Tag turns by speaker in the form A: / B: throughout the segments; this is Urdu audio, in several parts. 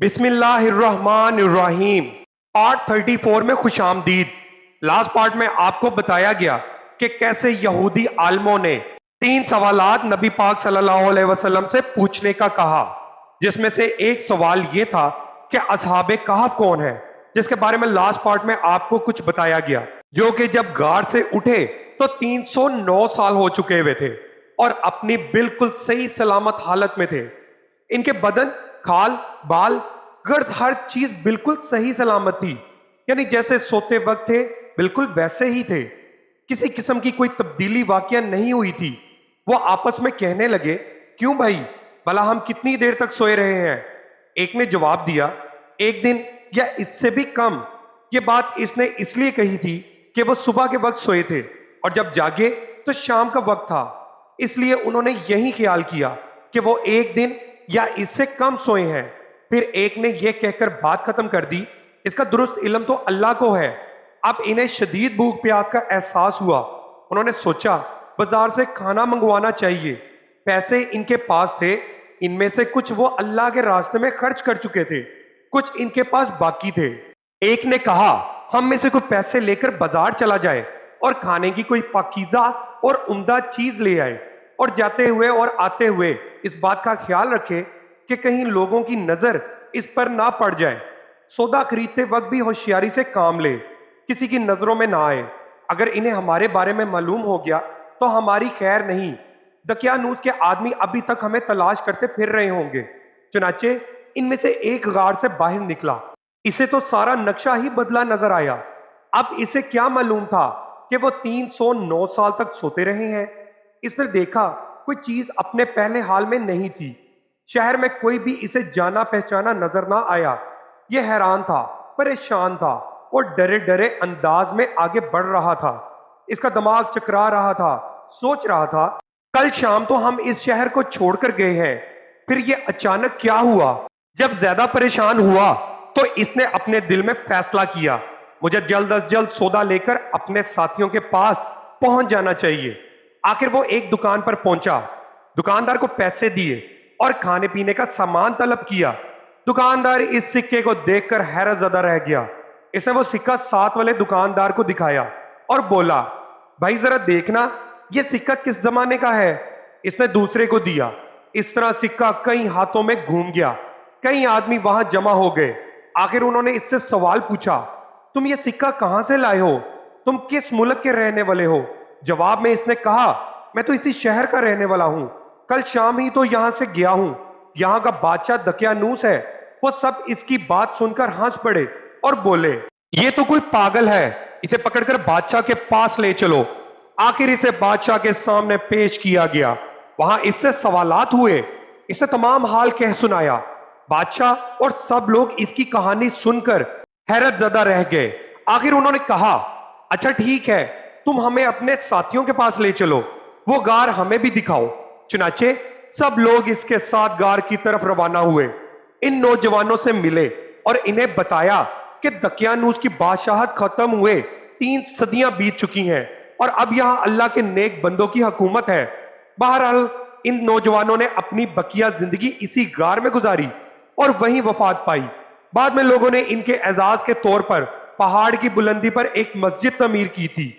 A: بسم اللہ الرحمن الرحیم۔ پارٹ 34 میں خوش آمدید۔ لاسٹ پارٹ میں آپ کو بتایا گیا کہ کیسے یہودی عالموں نے 3 سوالات نبی پاک صلی اللہ علیہ وسلم سے پوچھنے کا کہا، جس میں سے ایک سوال یہ تھا کہ اصحاب کہف کون ہے، جس کے بارے میں لاسٹ پارٹ میں آپ کو کچھ بتایا گیا، جو کہ جب غار سے اٹھے تو 309 سال ہو چکے ہوئے تھے اور اپنی بالکل صحیح سلامت حالت میں تھے۔ ان کے بدن، کھال، بال، غرض ہر چیز بالکل صحیح سلامت تھی، یعنی جیسے سوتے وقت تھے بالکل ویسے ہی تھے، کسی قسم کی کوئی تبدیلی واقعہ نہیں ہوئی تھی۔ وہ آپس میں کہنے لگے، کیوں بھائی، بھلا ہم کتنی دیر تک سوئے رہے ہیں؟ ایک نے جواب دیا، ایک دن یا اس سے بھی کم۔ یہ بات اس نے اس لیے کہی تھی کہ وہ صبح کے وقت سوئے تھے اور جب جاگے تو شام کا وقت تھا، اس لیے انہوں نے یہی خیال کیا کہ وہ ایک دن یا اس سے کم سوئے ہیں۔ پھر ایک نے یہ کہہ کر بات ختم کر دی، اس کا درست علم تو اللہ کو ہے۔ اب انہیں شدید بھوک پیاس کا احساس ہوا۔ انہوں نے سوچا بازار سے کھانا منگوانا چاہیے۔ پیسے ان کے پاس تھے، ان میں سے کچھ وہ اللہ کے راستے میں خرچ کر چکے تھے، کچھ ان کے پاس باقی تھے۔ ایک نے کہا، ہم میں سے کوئی پیسے لے کر بازار چلا جائے اور کھانے کی کوئی پاکیزہ اور عمدہ چیز لے آئے، اور جاتے ہوئے اور آتے ہوئے اس بات کا خیال رکھے کہ کہیں لوگوں کی نظر اس پر نہ پڑ جائے۔ سودا خریدتے وقت بھی ہوشیاری سے کام لے، کسی کی نظروں میں نہ آئے۔ اگر انہیں ہمارے بارے میں معلوم ہو گیا تو ہماری خیر نہیں، دقیانوس کے آدمی ابھی تک ہمیں تلاش کرتے پھر رہے ہوں گے۔ چنانچہ ان میں سے ایک غار سے باہر نکلا۔ اسے تو سارا نقشہ ہی بدلا نظر آیا۔ اب اسے کیا معلوم تھا کہ وہ 309 سال تک سوتے رہے ہیں۔ اس نے دیکھا کوئی چیز اپنے پہلے حال میں نہیں تھی۔ شہر میں کوئی بھی اسے جانا پہچانا نظر نہ آیا۔ یہ حیران تھا، پریشان تھا اور ڈرے ڈرے انداز میں آگے بڑھ رہا تھا۔ اس کا دماغ چکرا رہا تھا، سوچ رہا تھا، کل شام تو ہم اس شہر کو چھوڑ کر گئے ہیں، پھر یہ اچانک کیا ہوا؟ جب زیادہ پریشان ہوا تو اس نے اپنے دل میں فیصلہ کیا، مجھے جلد از جلد سودا لے کر اپنے ساتھیوں کے پاس پہنچ جانا چاہیے۔ آخر وہ ایک دکان پر پہنچا، دکاندار کو پیسے دیے اور کھانے پینے کا سامان طلب کیا۔ دکاندار اس سکے کو دیکھ کر حیرت زدہ رہ گیا۔ اس نے وہ سکہ ساتھ والے دکاندار کو دکھایا اور بولا، بھائی ذرا دیکھنا یہ سکہ کس زمانے کا ہے؟ اس نے دوسرے کو دیا۔ اس طرح سکہ کئی ہاتھوں میں گھوم گیا، کئی آدمی وہاں جمع ہو گئے۔ آخر انہوں نے اس سے سوال پوچھا، تم یہ سکہ کہاں سے لائے ہو؟ تم کس ملک کے رہنے والے ہو؟ جواب میں اس نے کہا، میں تو اسی شہر کا رہنے والا ہوں، کل شام ہی تو یہاں سے گیا ہوں۔ یہاں کا بادشاہ دقیانوس ہے۔ وہ سب اس کی بات سن کر ہنس پڑے اور بولے، یہ تو کوئی پاگل ہے، اسے پکڑ کر بادشاہ کے پاس لے چلو۔ آخر اسے بادشاہ کے سامنے پیش کیا گیا۔ وہاں اس سے سوالات ہوئے، اس نے تمام حال کہہ سنایا۔ بادشاہ اور سب لوگ اس کی کہانی سن کر حیرت زدہ رہ گئے۔ آخر انہوں نے کہا، اچھا ٹھیک ہے، تم ہمیں اپنے ساتھیوں کے پاس لے چلو، وہ غار ہمیں بھی دکھاؤ۔ چنانچہ سب لوگ اس کے ساتھ غار کی طرف روانہ ہوئے۔ ان نوجوانوں سے ملے اور انہیں بتایا کہ دقیانوس کی بادشاہت ختم ہوئے 3 صدیاں بیت چکی ہیں اور اب یہاں اللہ کے نیک بندوں کی حکومت ہے۔ بہرحال ان نوجوانوں نے اپنی بقیہ زندگی اسی غار میں گزاری اور وہیں وفات پائی۔ بعد میں لوگوں نے ان کے اعزاز کے طور پر پہاڑ کی بلندی پر ایک مسجد تعمیر کی تھی۔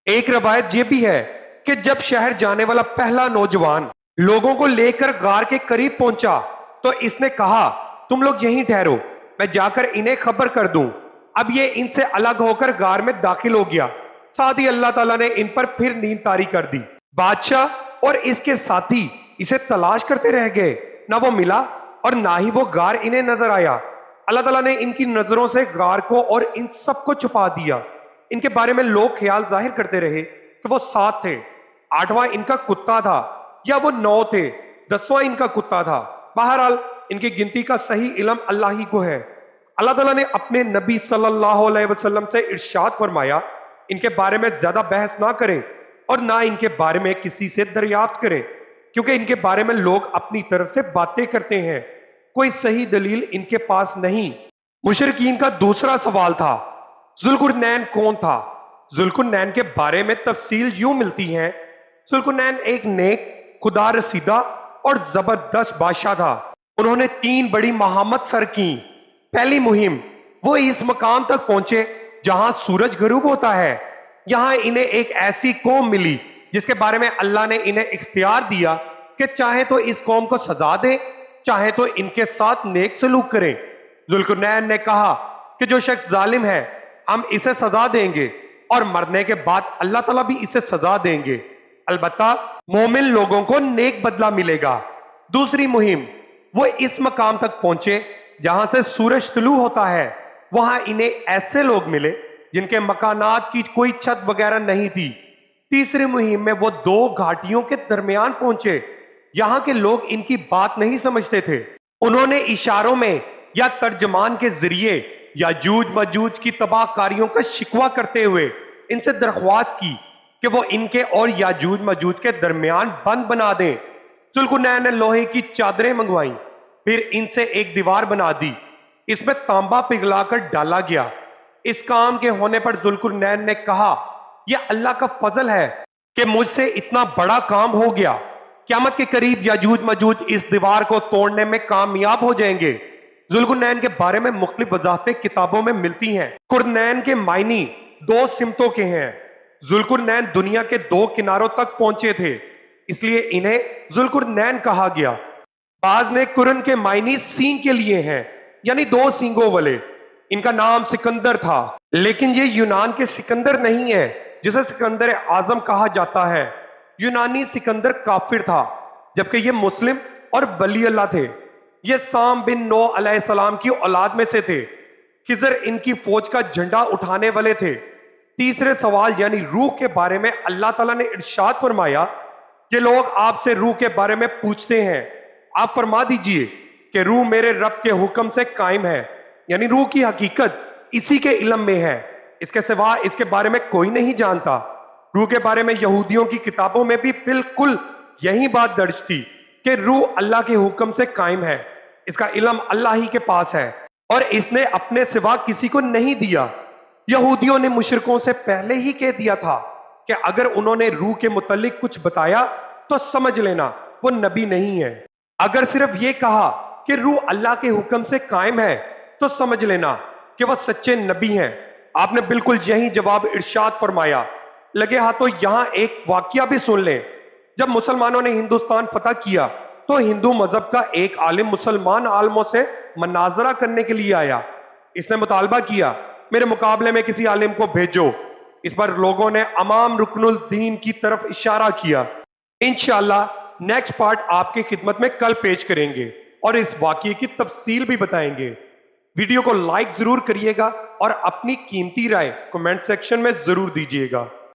A: ایک روایت یہ بھی ہے کہ جب شہر جانے والا پہلا نوجوان لوگوں کو لے کر غار کے قریب پہنچا تو اس نے کہا، تم لوگ یہیں ٹھہرو، میں جا کر انہیں خبر کر دوں۔ اب یہ ان سے الگ ہو کر غار میں داخل ہو گیا۔ ساتھ ہی اللہ تعالیٰ نے ان پر پھر نیند طاری کر دی۔ بادشاہ اور اس کے ساتھی اسے تلاش کرتے رہ گئے، نہ وہ ملا اور نہ ہی وہ غار انہیں نظر آیا۔ اللہ تعالیٰ نے ان کی نظروں سے غار کو اور ان سب کو چھپا دیا۔ ان کے بارے میں لوگ خیال ظاہر کرتے رہے کہ وہ 7 تھے، 8واں ان کا کتا تھا، یا وہ 9 تھے، 10واں ان کا کتا تھا۔ بہرحال ان کی گنتی کا صحیح علم اللہ ہی کو ہے۔ اللہ تعالیٰ نے اپنے نبی صلی اللہ علیہ وسلم سے ارشاد فرمایا، ان کے بارے میں زیادہ بحث نہ کریں اور نہ ان کے بارے میں کسی سے دریافت کریں، کیونکہ ان کے بارے میں لوگ اپنی طرف سے باتیں کرتے ہیں، کوئی صحیح دلیل ان کے پاس نہیں۔ مشرکین کا دوسرا سوال تھا، ذوالقرنین کون تھا؟ ذوالقرنین کے بارے میں تفصیل یوں ملتی ہے، ذوالقرنین ایک نیک، خدا رسیدہ اور زبردست بادشاہ تھا۔ انہوں نے 3 بڑی مہمات سر کی۔ پہلی مہم، وہ اس مقام تک پہنچے جہاں سورج غروب ہوتا ہے۔ یہاں انہیں ایک ایسی قوم ملی جس کے بارے میں اللہ نے انہیں اختیار دیا کہ چاہے تو اس قوم کو سزا دیں، چاہے تو ان کے ساتھ نیک سلوک کریں۔ ذوالقرنین نے کہا کہ جو شخص ظالم ہے ہم اسے سزا دیں گے، اور مرنے کے بعد اللہ تعالیٰ بھی اسے سزا دیں گے، البتہ مومن لوگوں کو نیک بدلہ ملے گا۔ دوسری مہم، وہ اس مقام تک پہنچے جہاں سے سورج طلوع ہوتا ہے۔ وہاں انہیں ایسے لوگ ملے جن کے مکانات کی کوئی چھت وغیرہ نہیں تھی۔ تیسری مہم میں وہ 2 گھاٹیوں کے درمیان پہنچے۔ یہاں کے لوگ ان کی بات نہیں سمجھتے تھے۔ انہوں نے اشاروں میں یا ترجمان کے ذریعے یاجوج ماجوج کی تباہ کاریوں کا شکوہ کرتے ہوئے ان سے درخواست کی کہ وہ ان کے اور یاجوج ماجوج کے درمیان بند بنا دیں۔ ذوالقرنین نے لوہے کی چادریں منگوائیں، پھر ان سے ایک دیوار بنا دی، اس میں تانبا پگھلا کر ڈالا گیا۔ اس کام کے ہونے پر ذوالقرنین نے کہا، یہ اللہ کا فضل ہے کہ مجھ سے اتنا بڑا کام ہو گیا۔ قیامت کے قریب یاجوج ماجوج اس دیوار کو توڑنے میں کامیاب ہو جائیں گے۔ ذوالقرنین کے بارے میں مختلف وضاحتیں کتابوں میں ملتی ہیں۔ قرنین کے معنی 2 سمتوں کے ہیں۔ ذوالقرنین دنیا کے 2 کناروں تک پہنچے تھے، اس لیے انہیں ذوالقرنین کہا گیا۔ بعض نے قرن کے معنی سینگ کے لیے ہیں، یعنی 2 سینگوں والے۔ ان کا نام سکندر تھا، لیکن یہ یونان کے سکندر نہیں ہے جسے سکندر اعظم کہا جاتا ہے۔ یونانی سکندر کافر تھا، جبکہ یہ مسلم اور ولی اللہ تھے۔ یہ سام بن نو علیہ السلام کی اولاد میں سے تھے۔ خضر ان کی فوج کا جھنڈا اٹھانے والے تھے۔ تیسرے سوال یعنی روح کے بارے میں اللہ تعالیٰ نے ارشاد فرمایا کہ لوگ آپ سے روح کے بارے میں پوچھتے ہیں، آپ فرما دیجئے کہ روح میرے رب کے حکم سے قائم ہے، یعنی روح کی حقیقت اسی کے علم میں ہے، اس کے سوا اس کے بارے میں کوئی نہیں جانتا۔ روح کے بارے میں یہودیوں کی کتابوں میں بھی بالکل یہی بات درج تھی کہ روح اللہ کے حکم سے قائم ہے، اس کا علم اللہ ہی کے پاس ہے اور اس نے اپنے سوا کسی کو نہیں دیا۔ یہودیوں نے مشرکوں سے پہلے ہی کہہ دیا تھا کہ اگر انہوں نے روح کے متعلق کچھ بتایا تو سمجھ لینا وہ نبی نہیں ہے۔ اگر صرف یہ کہا کہ روح اللہ کے حکم سے قائم ہے تو سمجھ لینا کہ وہ سچے نبی ہیں۔ آپ نے بالکل یہی جواب ارشاد فرمایا۔ لگے ہاتھوں یہاں ایک واقعہ بھی سن لیں۔ جب مسلمانوں نے ہندوستان فتح کیا تو ہندو مذہب کا ایک عالم مسلمان عالموں سے مناظرہ کرنے کے لیے آیا۔ اس نے مطالبہ کیا، میرے مقابلے میں کسی عالم کو بھیجو۔ اس پر لوگوں نے امام رکن الدین کی طرف اشارہ کیا۔ انشاءاللہ نیکسٹ پارٹ آپ کی خدمت میں کل پیش کریں گے اور اس واقعے کی تفصیل بھی بتائیں گے۔ ویڈیو کو لائک ضرور کریے گا اور اپنی قیمتی رائے کمنٹ سیکشن میں ضرور دیجیے گا۔